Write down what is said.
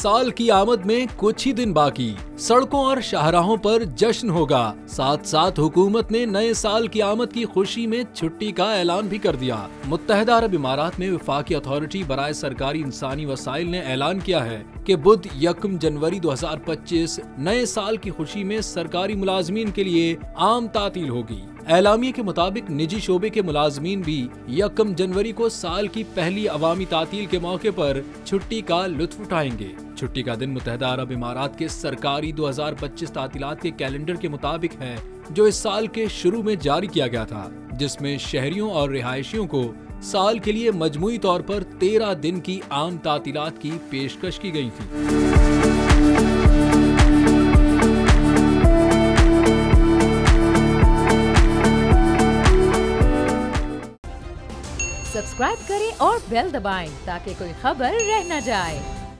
साल की आमद में कुछ ही दिन बाकी, सड़कों और शाहराहों पर जश्न होगा। साथ साथ हुकूमत ने नए साल की आमद की खुशी में छुट्टी का ऐलान भी कर दिया। मुत्तहदा अरब इमारात में वफाकी अथॉरिटी बराए सरकारी इंसानी वसाइल ने ऐलान किया है कि बुध 1 जनवरी 2025 नए साल की खुशी में सरकारी मुलाजमीन के लिए आम तातील होगी। एलामिया के मुताबिक निजी शोबे के मुलाजमीन भी 1 जनवरी को साल की पहली अवामी तातील के मौके पर छुट्टी का लुत्फ उठाएंगे। छुट्टी का दिन मुत्तहदा अरब इमारात के सरकारी 2025 तातीलात के कैलेंडर के मुताबिक है, जो इस साल के शुरू में जारी किया गया था, जिसमें शहरियों और रिहायशियों को साल के लिए मजमूई तौर पर 13 दिन की आम तातीलात की पेशकश की गई थी। सब्सक्राइब करें और बेल दबाएं ताकि कोई खबर रह न जाए।